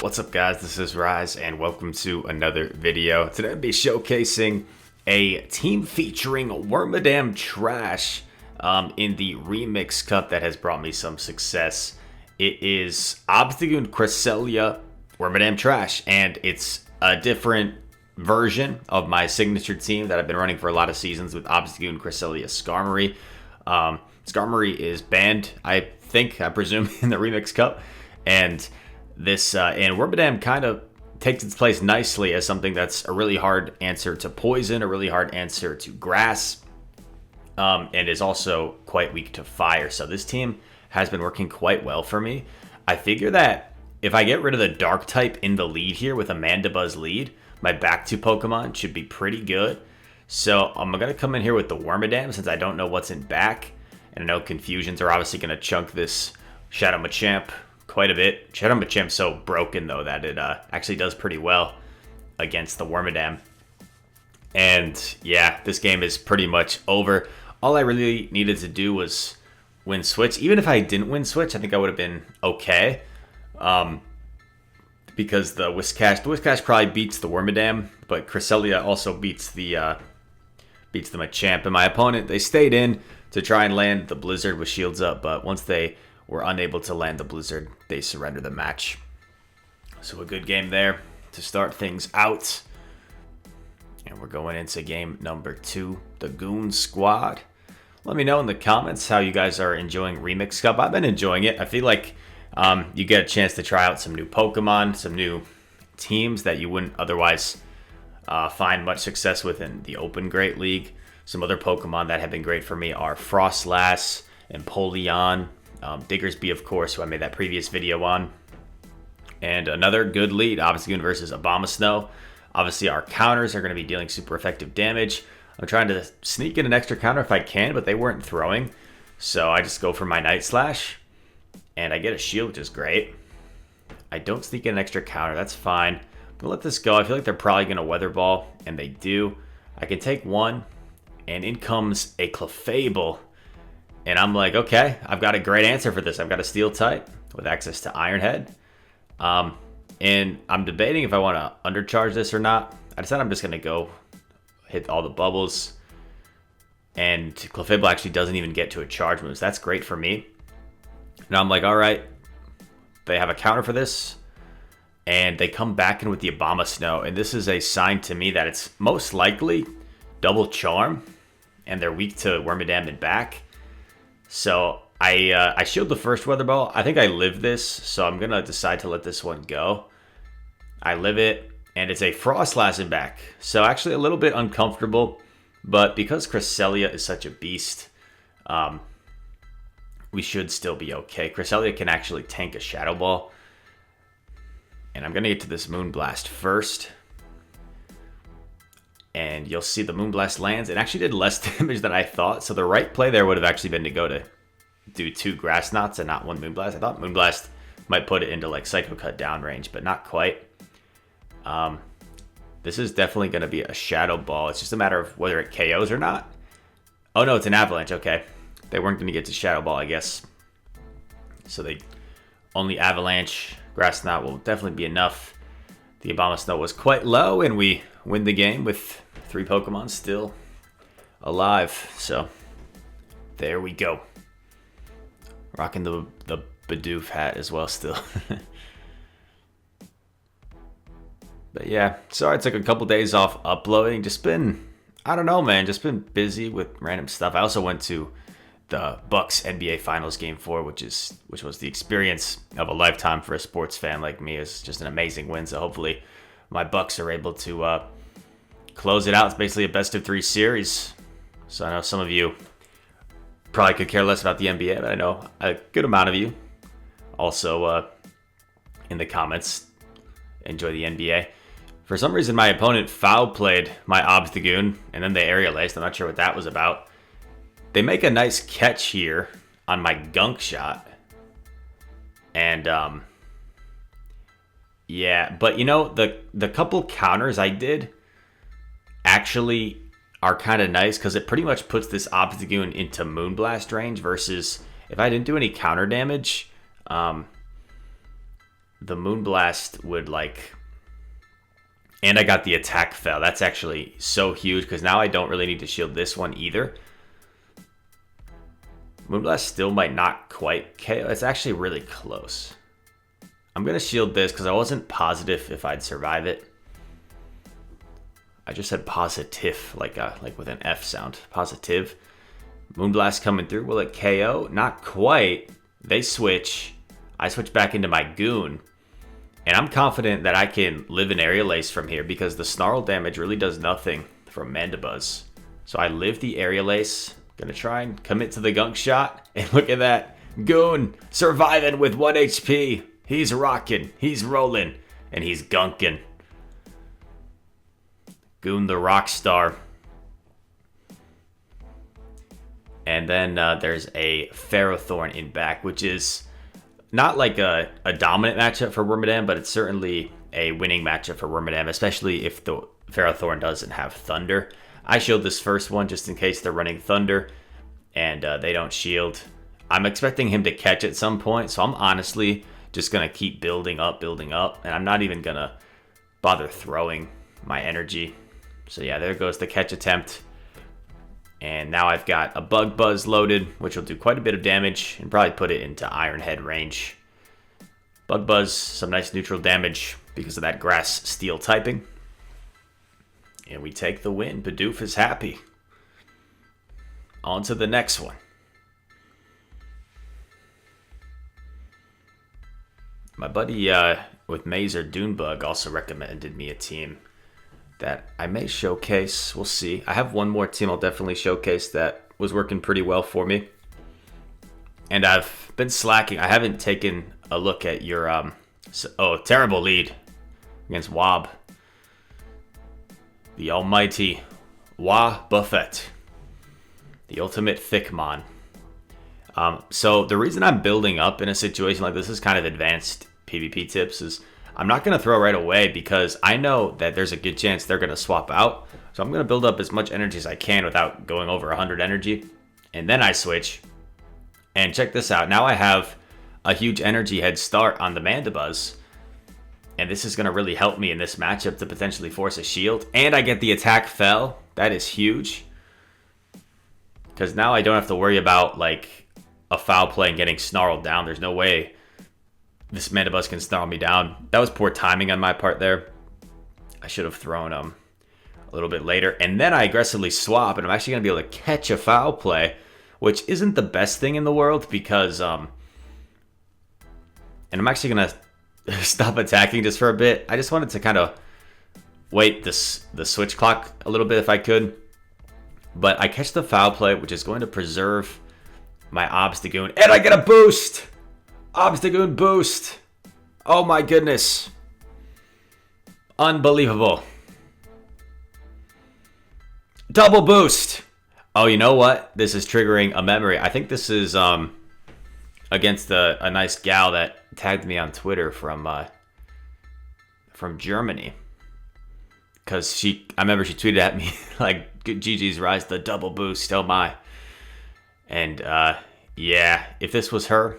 What's up, guys? This is Rise and welcome to another video. Today I'll be showcasing a team featuring Wormadam Trash in the Remix Cup that has brought me some success. It is Obstagoon, Cresselia, Wormadam Trash, and it's a different version of my signature team that I've been running for a lot of seasons with Obstagoon, Cresselia, Skarmory. Skarmory is banned, I presume, in the Remix Cup, and Wormadam kind of takes its place nicely as something that's a really hard answer to poison, a really hard answer to grass, and is also quite weak to fire. So this team has been working quite well for me. I figure that if I get rid of the dark type in the lead here with a Mandibuzz lead, my back two Pokemon should be pretty good. So I'm going to come in here with the Wormadam since I don't know what's in back. And I know Confusions are obviously going to chunk this Shadow Machamp quite a bit. Shadow Machamp's so broken, though, that it actually does pretty well against the Wormadam. And yeah, this game is pretty much over. All I really needed to do was win Switch. Even if I didn't win Switch, I think I would have been okay. Because the Whiscash probably beats the Wormadam, but Cresselia also beats the Machamp. And my opponent, they stayed in to try and land the Blizzard with shields up, but once they were unable to land the Blizzard, they surrendered the match. So a good game there to start things out. And we're going into game number 2, the Goon Squad. Let me know in the comments how you guys are enjoying Remix Cup. I've been enjoying it. I feel like you get a chance to try out some new Pokemon, some new teams that you wouldn't otherwise find much success with in the Open Great League. Some other Pokemon that have been great for me are Frostlass and Polion, Diggersby, of course, who I made that previous video on. And another good lead, Obstagoon versus Abomasnow. Obviously, our counters are going to be dealing super effective damage. I'm trying to sneak in an extra counter if I can, but they weren't throwing. So I just go for my Night Slash, and I get a shield, which is great. I don't sneak in an extra counter. That's fine. I'm going to let this go. I feel like they're probably going to Weather Ball, and they do. I can take one, and in comes a Clefable. And I'm like, okay, I've got a great answer for this. I've got a Steel type with access to Iron Head. And I'm debating if I want to undercharge this or not. I decided I'm just going to go hit all the bubbles. And Clefable actually doesn't even get to a charge move. So that's great for me. Now I'm like, all right, they have a counter for this. And they come back in with the Abomasnow. And this is a sign to me that it's most likely Double Charm. And they're weak to Wormadam and back. So I shield the first Weather Ball. I think I live this, so I'm going to decide to let this one go. I live it, and it's a Frostlass in back. So actually a little bit uncomfortable, but because Cresselia is such a beast, we should still be okay. Cresselia can actually tank a Shadow Ball. And I'm going to get to this Moonblast first. And you'll see the Moonblast lands. It actually did less damage than I thought. So the right play there would have actually been to go to do 2 Grass Knots and not 1 Moonblast. I thought Moonblast might put it into like Psycho Cut down range, but not quite. This is definitely going to be a Shadow Ball. It's just a matter of whether it KOs or not. Oh no, it's an Avalanche. Okay. They weren't going to get to Shadow Ball, I guess. So they only Avalanche. Grass Knot will definitely be enough. The Abomasnow was quite low, and we win the game with 3 Pokemon still alive. So there we go. Rocking the Bidoof hat as well still. But yeah, sorry I took a couple days off uploading. Just been, I don't know, man. Just been busy with random stuff. I also went to the Bucks NBA Finals Game 4, which was the experience of a lifetime for a sports fan like me. It's just an amazing win. So hopefully my Bucks are able to close it out. It's basically a best-of-3 series. So I know some of you probably could care less about the NBA, but I know a good amount of you also in the comments enjoy the NBA. For some reason, my opponent foul played my Obstagoon, and then they aerial aced. I'm not sure what that was about. They make a nice catch here on my Gunk Shot. And, yeah. But, you know, the couple counters I did actually are kind of nice because it pretty much puts this Obstagoon into Moonblast range versus if I didn't do any counter damage, the Moonblast would like... And I got the attack fell. That's actually so huge because now I don't really need to shield this one either. Moonblast still might not quite KO. It's actually really close. I'm going to shield this because I wasn't positive if I'd survive it. I just said positive, like with an F sound. Positive. Moonblast coming through. Will it KO? Not quite. They switch. I switch back into my Goon. And I'm confident that I can live an Aerial Ace from here because the Snarl damage really does nothing from Mandibuzz. So I live the Aerial Ace. Gonna try and commit to the Gunk Shot. And look at that. Goon surviving with 1 HP. He's rocking. He's rolling. And he's gunking. Goon the Rockstar. And then there's a Ferrothorn in back, which is not like a dominant matchup for Wormadam, but it's certainly a winning matchup for Wormadam, especially if the Ferrothorn doesn't have Thunder. I shield this first one just in case they're running Thunder and they don't shield. I'm expecting him to catch at some point, so I'm honestly just going to keep building up, and I'm not even going to bother throwing my energy. So yeah, there goes the catch attempt. And now I've got a Bug Buzz loaded, which will do quite a bit of damage and probably put it into Iron Head range. Bug Buzz, some nice neutral damage because of that Grass Steel typing. And we take the win. Bidoof is happy. On to the next one. My buddy with Mazer Dunebug also recommended me a team that I may showcase. We'll see. I have one more team I'll definitely showcase that was working pretty well for me. And I've been slacking. I haven't taken a look at your... terrible lead against Wob. The almighty Wa Buffett. The ultimate Thickmon. So the reason I'm building up in a situation like this is kind of advanced PvP tips is I'm not going to throw right away because I know that there's a good chance they're going to swap out. So I'm going to build up as much energy as I can without going over 100 energy. And then I switch. And check this out. Now I have a huge energy head start on the Mandibuzz. And this is going to really help me in this matchup to potentially force a shield. And I get the attack fell. That is huge. Because now I don't have to worry about like a foul play and getting snarled down. There's no way this Mandibuzz can snarl me down. That was poor timing on my part there. I should have thrown a little bit later. And then I aggressively swap, and I'm actually going to be able to catch a foul play, which isn't the best thing in the world because... and I'm actually going to stop attacking just for a bit. I just wanted to kind of wait the switch clock a little bit if I could. But I catch the foul play, which is going to preserve my Obstagoon. And I get a boost! Obstagoon boost. Oh my goodness. Unbelievable. Double boost. Oh, you know what? This is triggering a memory. I think this is against a nice gal that tagged me on Twitter from Germany. Because I remember she tweeted at me like, GG's rise, the double boost. Oh my. And yeah, if this was her...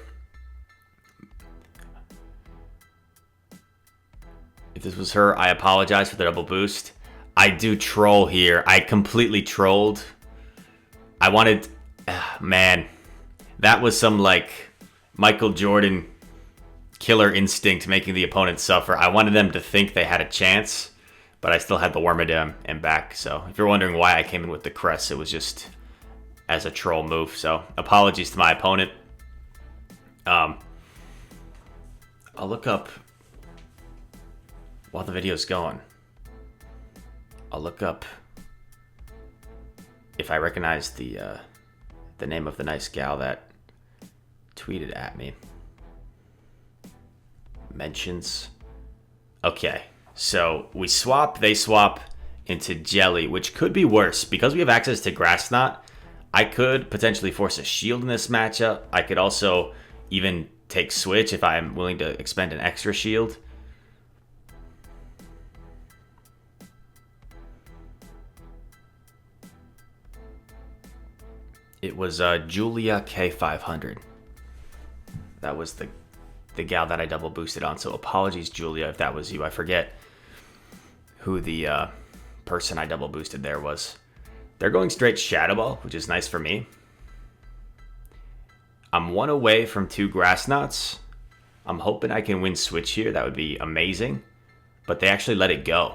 If this was her, I apologize for the double boost. I do troll here. I completely trolled. I wanted... man. That was some, like, Michael Jordan killer instinct making the opponent suffer. I wanted them to think they had a chance, but I still had the Wormadam and back. So if you're wondering why I came in with the crest, it was just as a troll move. So apologies to my opponent. I'll look up... While the video's going, I'll look up if I recognize the name of the nice gal that tweeted at me. Mentions. Okay, so we swap, they swap into Jelly, which could be worse. Because we have access to Grass Knot, I could potentially force a shield in this matchup. I could also even take Switch if I'm willing to expend an extra shield. It was Julia K500. That was the the gal that I double boosted on. So apologies, Julia, if that was you. I forget who the person I double boosted there was. They're going straight Shadow Ball, which is nice for me. I'm 1 away from 2 Grass Knots. I'm hoping I can win Switch here. That would be amazing. But they actually let it go.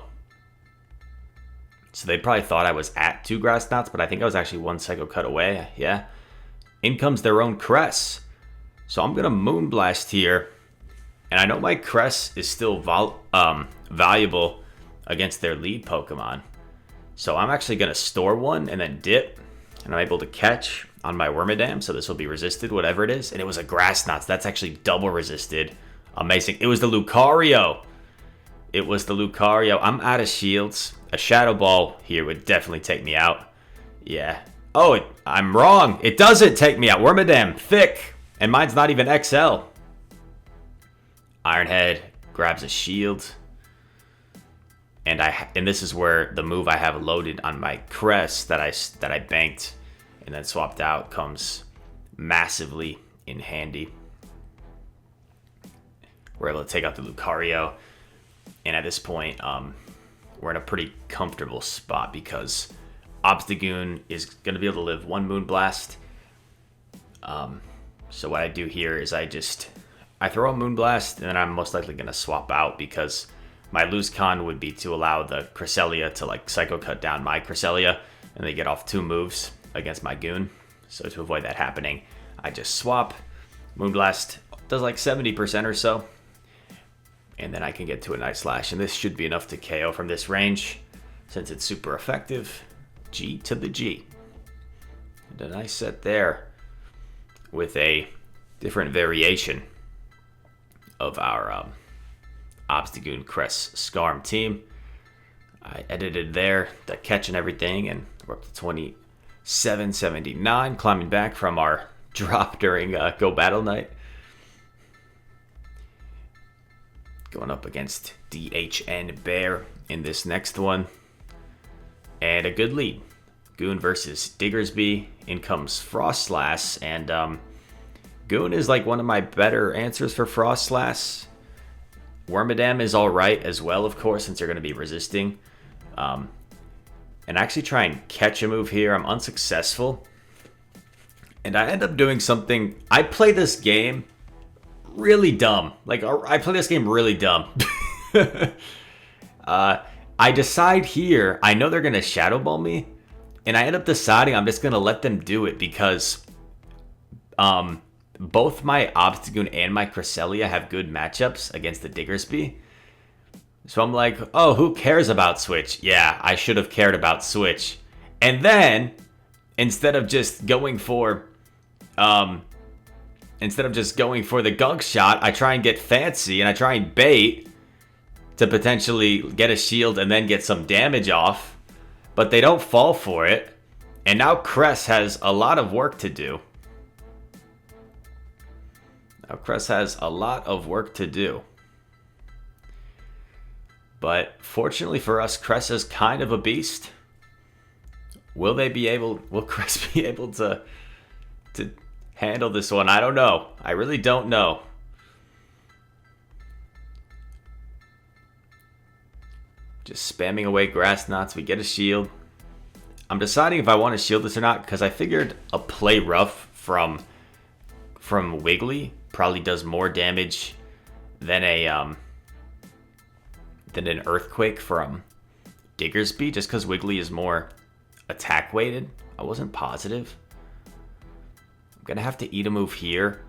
So they probably thought I was at 2 Grass Knots, but I think I was actually 1 Psycho Cut away. Yeah. In comes their own Cress. So I'm going to Moonblast here. And I know my Cress is still valuable against their lead Pokemon. So I'm actually going to store one and then dip. And I'm able to catch on my Wormadam. So this will be resisted, whatever it is. And it was a Grass Knots. That's actually double resisted. Amazing. It was the Lucario. It was the Lucario. I'm out of shields. A Shadow Ball here would definitely take me out. Yeah. Oh, I'm wrong. It doesn't take me out. Wormadam, thick. And mine's not even XL. Ironhead grabs a shield. And this is where the move I have loaded on my Cress that I banked and then swapped out comes massively in handy. We're able to take out the Lucario. And at this point, we're in a pretty comfortable spot because Obstagoon is going to be able to live 1 Moonblast. So what I do here is I throw a Moonblast, and then I'm most likely going to swap out because my lose con would be to allow the Cresselia to like Psycho Cut down my Cresselia, and they get off 2 moves against my Goon. So to avoid that happening, I just swap. Moonblast does like 70% or so. And then I can get to a nice slash. And this should be enough to KO from this range since it's super effective. G to the G. And a nice set there with a different variation of our Obstagoon Cress Skarm team. I edited there, the catch and everything, and we're up to 2779, climbing back from our drop during Go Battle Night. Going up against DHN Bear in this next one. And a good lead. Goon versus Diggersby. In comes Frostlass. And Goon is like one of my better answers for Frostlass. Wormadam is alright as well, of course, since you're going to be resisting. And actually try and catch a move here. I'm unsuccessful. And I end up doing something. I play this game really dumb. Like, I play this game really dumb. I decide here, I know they're going to Shadow Ball me, and I end up deciding I'm just going to let them do it because both my Obstagoon and my Cresselia have good matchups against the Diggersby. So I'm like, oh, who cares about Switch? Yeah, I should have cared about Switch. And then, instead of just going for the gunk shot, I try and get fancy and I try and bait to potentially get a shield and then get some damage off. But they don't fall for it. And now Cress has a lot of work to do. But fortunately for us, Cress is kind of a beast. Will Cress be able to handle this one? I don't know. I really don't know. Just spamming away Grass Knots. We get a shield. I'm deciding if I want to shield this or not because I figured a Play Rough from Wiggly probably does more damage than an Earthquake from Diggersby, just because Wiggly is more attack weighted. I wasn't positive. I'm gonna have to eat a move here.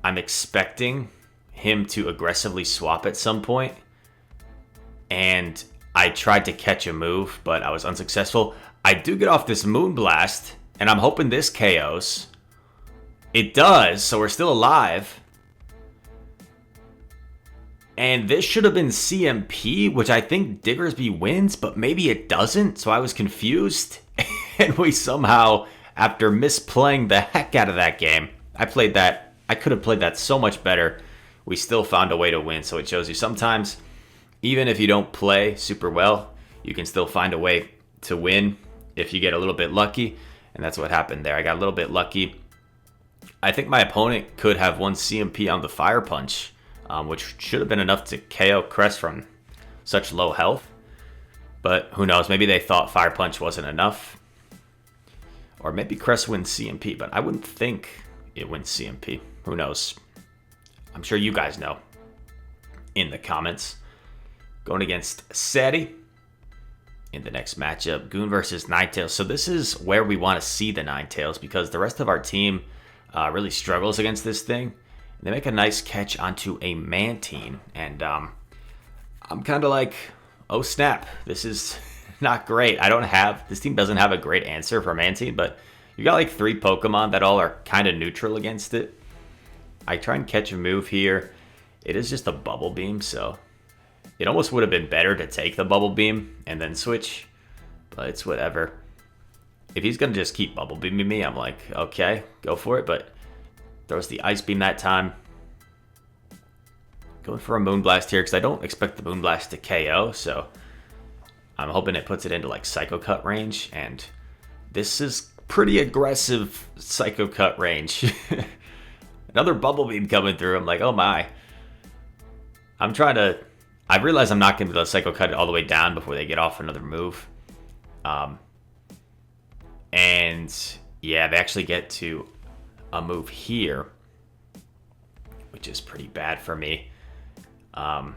I'm expecting him to aggressively swap at some point, and I tried to catch a move, but I was unsuccessful. I do get off this Moonblast, and I'm hoping this KOs. It does, so we're still alive. And this should have been CMP, which I think Diggersby wins, but maybe it doesn't, so I was confused. And we somehow, after misplaying the heck out of that game, I could have played that so much better. We still found a way to win, so it shows you sometimes, even if you don't play super well, you can still find a way to win if you get a little bit lucky. And that's what happened there. I got a little bit lucky. I think my opponent could have won CMP on the Fire Punch, which should have been enough to KO Crest from such low health. But who knows? Maybe they thought Fire Punch wasn't enough. Or maybe Crest wins CMP, but I wouldn't think it wins CMP. Who knows? I'm sure you guys know in the comments. Going against Sadie in the next matchup. Goon versus Ninetales. So this is where we want to see the Ninetales because the rest of our team really struggles against this thing. And they make a nice catch onto a Mantine. And I'm kind of like, oh snap, this is not great. This team doesn't have a great answer for Mantine, but you got like 3 Pokemon that all are kind of neutral against it. I try and catch a move here. It is just a Bubble Beam, so it almost would have been better to take the Bubble Beam and then switch, but it's whatever. If he's going to just keep Bubble Beaming me, I'm like, okay, go for it, but throws the Ice Beam that time. Going for a Moonblast here because I don't expect the Moonblast to KO, so I'm hoping it puts it into like Psycho Cut range, and this is pretty aggressive Psycho Cut range. Another Bubble Beam coming through. I'm like, oh my. I realize I'm not going to be able to Psycho Cut it all the way down before they get off another move. And yeah, they actually get to a move here, which is pretty bad for me. The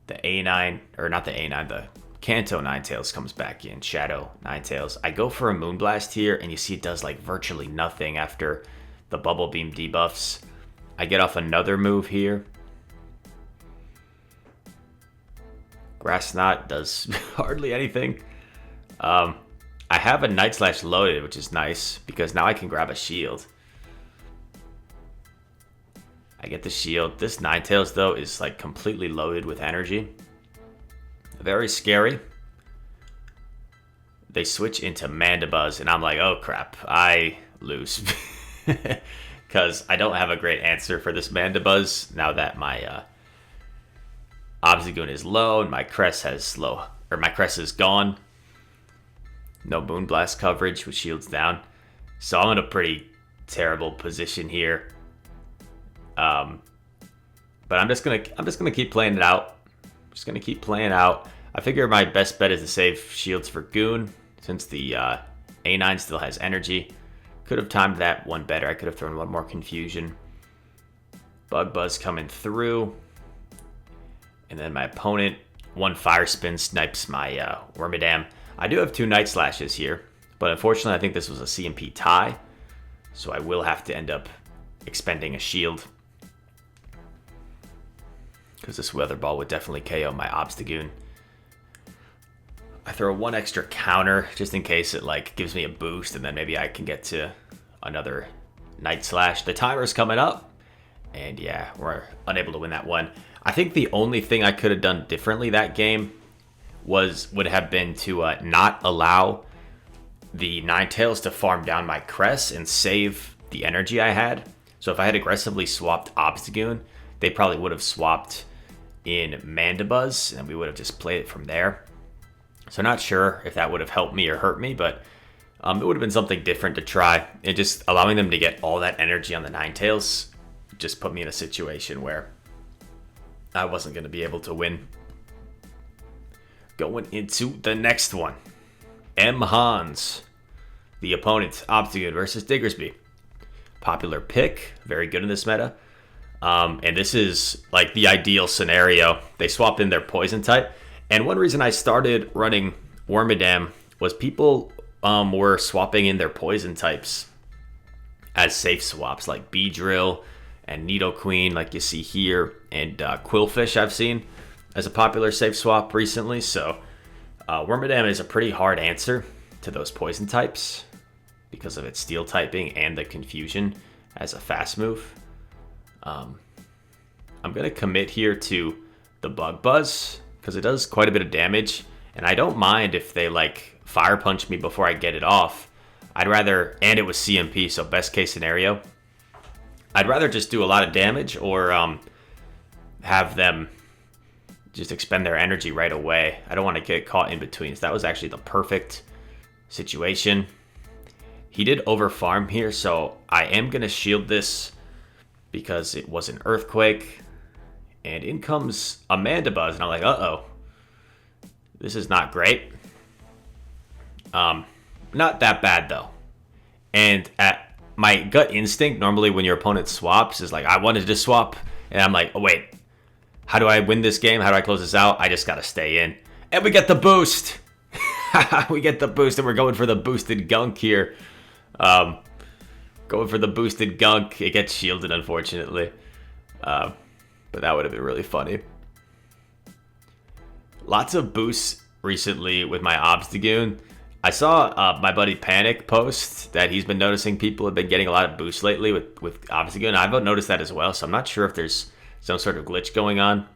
A9, or not the A9, the Kanto Ninetales comes back in, Shadow Ninetales. I go for a Moonblast here, and you see it does like virtually nothing after the Bubble Beam debuffs. I get off another move here. Grass Knot does hardly anything. I have a Night Slash loaded, which is nice, because now I can grab a shield. I get the shield. This Ninetales, though, is like completely loaded with energy. Very scary. They switch into Mandibuzz, and I'm like, oh crap, I lose. Because I don't have a great answer for this Mandibuzz now that my Obstagoon is low and my Crest is gone. No Moonblast coverage with shields down. So I'm in a pretty terrible position here. But I'm just gonna keep playing it out. Just gonna keep playing out. I figure my best bet is to save shields for Goon, since the A9 still has energy. Could have timed that one better. I could have thrown one more Confusion. Bug Buzz coming through. And then my opponent, one Fire Spin snipes my Wormadam. I do have 2 Night Slashes here, but unfortunately I think this was a CMP tie, so I will have to end up expending a shield. Because this Weather Ball would definitely KO my Obstagoon. I throw one extra counter just in case it like gives me a boost, and then maybe I can get to another Night Slash. The timer's coming up, and yeah, we're unable to win that one. I think the only thing I could have done differently that game would have been to not allow the Ninetales to farm down my Crest and save the energy I had. So if I had aggressively swapped Obstagoon, they probably would have swapped in Mandibuzz, and we would have just played it from there. So not sure if that would have helped me or hurt me, but it would have been something different to try. And just allowing them to get all that energy on the Ninetales just put me in a situation where I wasn't going to be able to win. Going into the next one. M. Hans, the opponent, Obstagoon versus Diggersby. Popular pick, very good in this meta. And this is like the ideal scenario. They swap in their poison type. And one reason I started running Wormadam was people were swapping in their poison types as safe swaps, like Beedrill and Nidoqueen, like you see here, and Quillfish I've seen as a popular safe swap recently. So Wormadam is a pretty hard answer to those poison types because of its steel typing and the Confusion as a fast move. I'm going to commit here to the Bug Buzz because it does quite a bit of damage, and I don't mind if they like Fire Punch me before I get it off. I'd rather, and it was CMP, so best case scenario, I'd rather just do a lot of damage or have them just expend their energy right away. I don't want to get caught in between. So that was actually the perfect situation. He did overfarm here, so I am going to shield this because it was an Earthquake. And in comes a Mandibuzz, and I'm like, uh-oh. This is not great. Not that bad, though. And at my gut instinct, normally when your opponent swaps, is like, I wanted to swap. And I'm like, oh, wait. How do I win this game? How do I close this out? I just got to stay in. And we get the boost. We get the boost, and we're going for the boosted gunk here. Going for the boosted gunk. It gets shielded, unfortunately. But that would have been really funny. Lots of boosts recently with my Obstagoon. I saw my buddy Panic post that he's been noticing people have been getting a lot of boosts lately with Obstagoon. I've noticed that as well, so I'm not sure if there's some sort of glitch going on.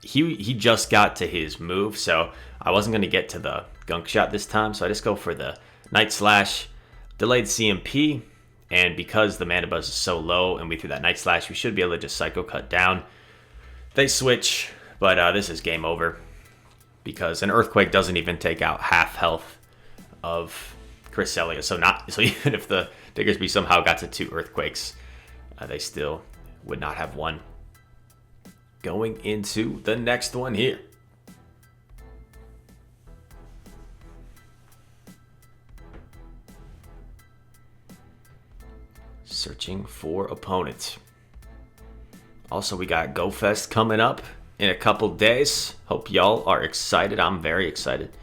He just got to his move, so I wasn't going to get to the gunk shot this time, so I just go for the Night Slash, delayed CMP, and because the Mandibuzz is so low and we threw that Night Slash, we should be able to just Psycho Cut down. They switch, but this is game over because an Earthquake doesn't even take out half health of Cresselia, so even if the Diggersby somehow got to 2 Earthquakes, they still would not have won. Going into the next one here. Searching for opponents. Also, we got Go Fest coming up in a couple days. Hope y'all are excited. I'm very excited.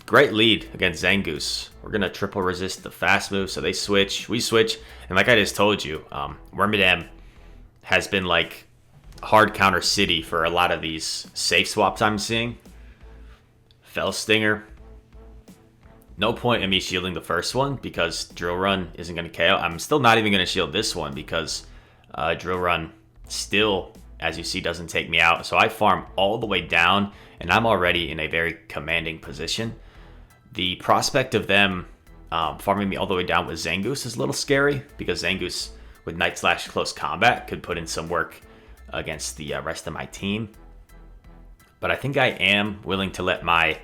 Great lead against Zangoose. We're going to triple resist the fast move, so they switch. We switch. And like I just told you, Wormadam has been like hard counter city for a lot of these safe swaps I'm seeing. Fell Stinger. No point in me shielding the first one because Drill Run isn't going to KO. I'm still not even going to shield this one because Drill Run still, as you see, doesn't take me out. So I farm all the way down, and I'm already in a very commanding position. The prospect of them farming me all the way down with Zangoose is a little scary because Zangoose with Night Slash Close Combat could put in some work against the rest of my team. But I think I am willing to let my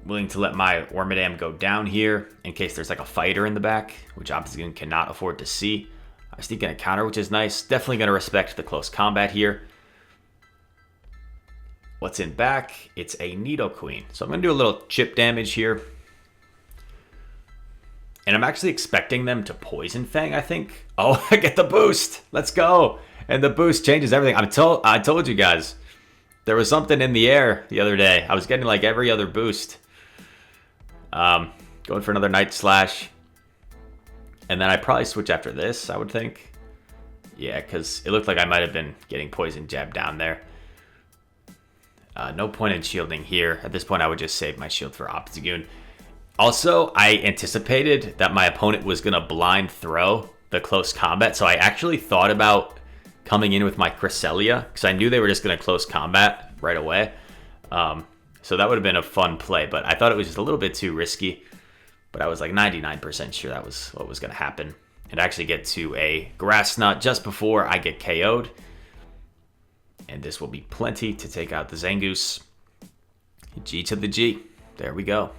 Wormadam go down here in case there's like a fighter in the back, which Obstagoon cannot afford to see. I was thinking a counter, which is nice. Definitely going to respect the close combat here. What's in back? It's a Nidoqueen. So I'm going to do a little chip damage here. And I'm actually expecting them to Poison Fang, I think. Oh, I get the boost. Let's go. And the boost changes everything. I told you guys. There was something in the air the other day. I was getting like every other boost. Going for another Night Slash. And then I probably switch after this, I would think. Yeah, because it looked like I might have been getting Poison Jab down there. No point in shielding here. At this point, I would just save my shield for Obstagoon. Also, I anticipated that my opponent was going to blind throw the close combat, so I actually thought about coming in with my Cresselia, because I knew they were just going to close combat right away. So that would have been a fun play, but I thought it was just a little bit too risky. But I was like 99% sure that was what was going to happen. And actually get to a Grass Knot just before I get KO'd. And this will be plenty to take out the Zangoose. G to the G. There we go.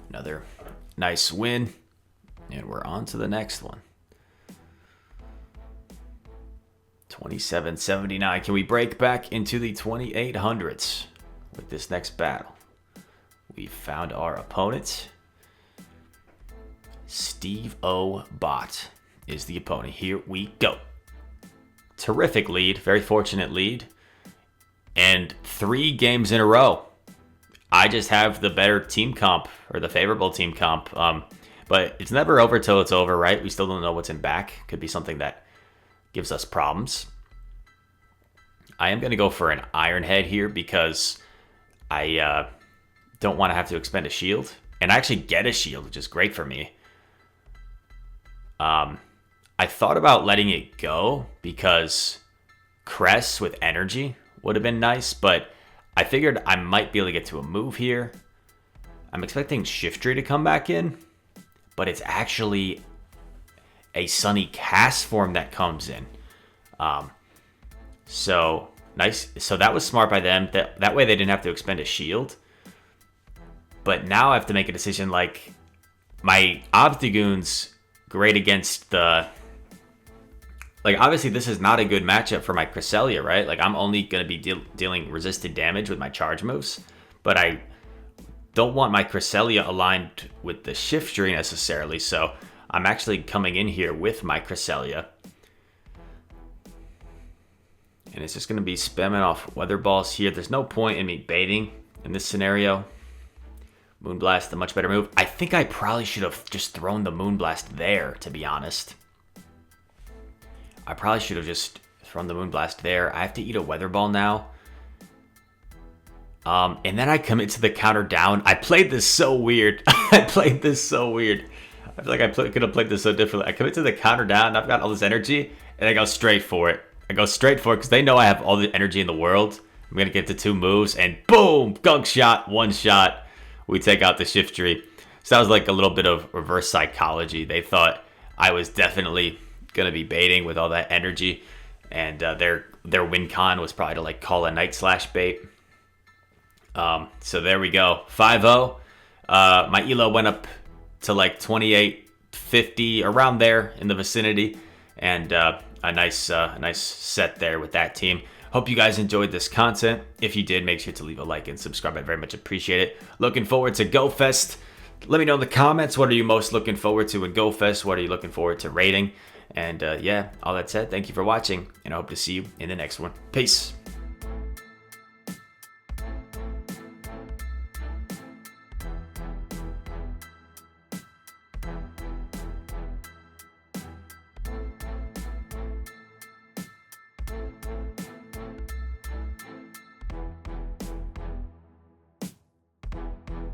Another nice win. And we're on to the next one. 2779. Can we break back into the 2800s with this next battle? We found our opponent. Steve O. Bot is the opponent. Here we go. Terrific lead. Very fortunate lead. And 3 games in a row. I just have the better team comp, or the favorable team comp. But it's never over till it's over, right? We still don't know what's in back. Could be something that gives us problems. I am going to go for an Iron Head here because I don't want to have to expend a shield. And I actually get a shield, which is great for me. I thought about letting it go because Cress with energy would have been nice, but I figured I might be able to get to a move here. I'm expecting Shiftry to come back in, but it's actually a Sunny Cast form that comes in. So nice. So that was smart by them. That way they didn't have to expend a shield. But now I have to make a decision. Like, my Obstagoon's great against the... Like, obviously, this is not a good matchup for my Cresselia, right? Like, I'm only going to be dealing resisted damage with my charge moves. But I don't want my Cresselia aligned with the Shiftry necessarily. So I'm actually coming in here with my Cresselia. And it's just going to be spamming off Weather Balls here. There's no point in me baiting in this scenario. Moonblast, a much better move. I think I probably should have just thrown the Moonblast there, to be honest. I probably should have just thrown the Moonblast there. I have to eat a Weather Ball now. And then I commit to the counter down. I played this so weird. I played this so weird. I feel like I could have played this so differently. I commit to the counter down. I've got all this energy, and I go straight for it. I go straight for it because they know I have all the energy in the world. I'm going to get to 2 moves, and boom! Gunk shot, 1 shot. We take out the Shiftry. So that was like a little bit of reverse psychology. They thought I was definitely going to be baiting with all that energy. And their win con was probably to like call a Night Slash bait. So there we go. 5-0. My elo went up to like 2850, around there in the vicinity. And a nice set there with that team. Hope you guys enjoyed this content. If you did, make sure to leave a like and subscribe. I very much appreciate it. Looking forward to GoFest. Let me know in the comments, what are you most looking forward to in GoFest? What are you looking forward to rating? And yeah, all that said, thank you for watching, and I hope to see you in the next one. Peace.